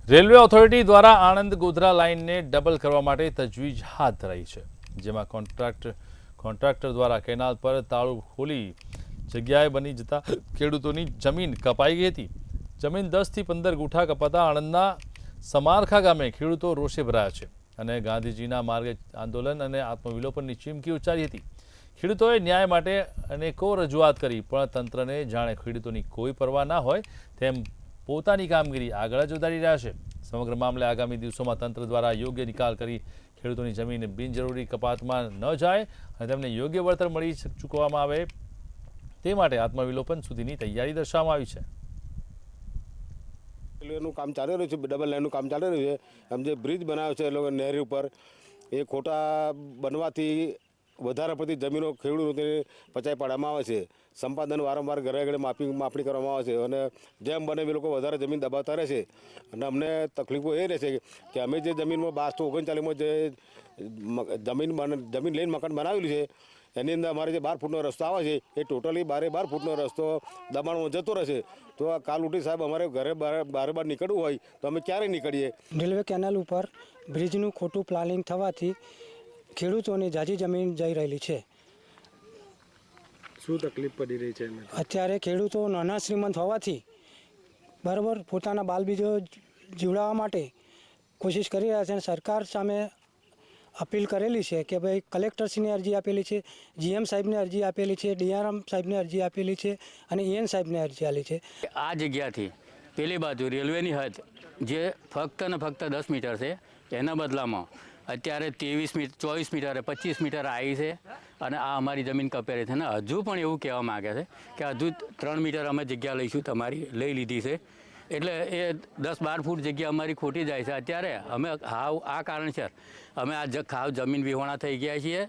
Railway authority દ્વારા આણંદ ગોધરા લાઇનને double કરવા માટે તજવીજ હાથ ધરાઈ છે, જેમાં કોન્ટ્રાક્ટર દ્વારા કેનાલ પર તાળું ખોલી જગ્યાએ બની જતા ખેડૂતોની જમીન કપાઈ ગઈ હતી। જમીન 10 થી 15 ગુઠા કપાતા આણંદના સમારખા ગામે ખેડૂતો રોષે ભરાયા છે અને ગાંધીજીના માર્ગે આંદોલન અને આત્મવિલોપનની ચીમકી ઉચ્ચારી હતી। ખેડૂતોએ ન્યાય માટે અનેકો રજૂઆત કરી, પણ તંત્રને જાણે ખેડૂતોની કોઈ પરવા ના હોય તેમ પોતાની કામગીરી આગળ જ વધારી રહ્યા છે। સમગ્ર મામલે આગામી દિવસોમાં તંત્ર દ્વારા યોગ્ય નિકાલ કરી ખેડૂતોની જમીન બિનજરૂરી કપાતમાં ન જાય અને તેમને યોગ્ય વળતર મળી ચૂકવવામાં આવે તે માટે આત્મવિલોપન સુધીની તૈયારી દર્શાવવામાં આવી છે। રેલવેનું કામ ચાલી રહ્યું છે, ડબલ લાઇનનું કામ ચાલી રહ્યું છે। આમ જે બ્રિજ બનાવ્યો છે એ લોકો નહેર ઉપર, એ ખોટા બનવાથી વધારે પડતી જમીનો ખેડૂતોને પચાવી પાડવામાં આવે છે। સંપાદન વારંવાર ઘરે ઘરે માપણી કરવામાં આવે છે અને જેમ બને એ લોકો વધારે જમીન દબાવતા રહે છે અને અમને તકલીફો એ રહેશે કે અમે જે જમીનમાં 1239માં જે જમીન લઈને મકાન બનાવેલું છે એની અંદર અમારે જે 12 ફૂટનો રસ્તો આવે છે એ ટોટલી 12 ફૂટનો રસ્તો દબાણમાં જતો રહેશે। તો આ કાલ ઉઠી સાહેબ અમારે ઘરે બહાર નીકળવું હોય તો અમે ક્યારે નીકળીએ? રેલવે કેનાલ ઉપર બ્રિજનું ખોટું પ્લાનિંગ થવાથી ખેડૂતોની જાજી જમીન જઈ રહેલી છે। શું તકલીફ પડી રહી છે? અત્યારે ખેડૂતો નાના શ્રીમંત હોવાથી બરાબર પોતાના બાલબીજો જીવડાવવા માટે કોશિશ કરી રહ્યા છે અને સરકાર સામે અપીલ કરેલી છે કે ભાઈ કલેક્ટરશ્રીને અરજી આપેલી છે, જીએમ સાહેબને અરજી આપેલી છે, ડીઆરએમ સાહેબને અરજી આપેલી છે અને EN સાહેબને અરજી આપેલી છે। આ જગ્યાથી પેલી બાજુ રેલવેની હદ જે ફક્ત ને ફક્ત 10 મીટર છે, એના બદલામાં અત્યારે 23 મીટર 24 મીટર 25 મીટર આવી છે અને આ અમારી જમીન કપેરી છે ને હજુ પણ એવું કહેવા માગે છે કે હજુ 3 મીટર અમે જગ્યા લઈશું, તમારી લઈ લીધી છે, એટલે એ 10-12 ફૂટ જગ્યા અમારી ખોટી જાય છે। અત્યારે અમે હાવ આ કારણસર અમે આ ખાવ જમીન વિહોણા થઈ ગયા છીએ।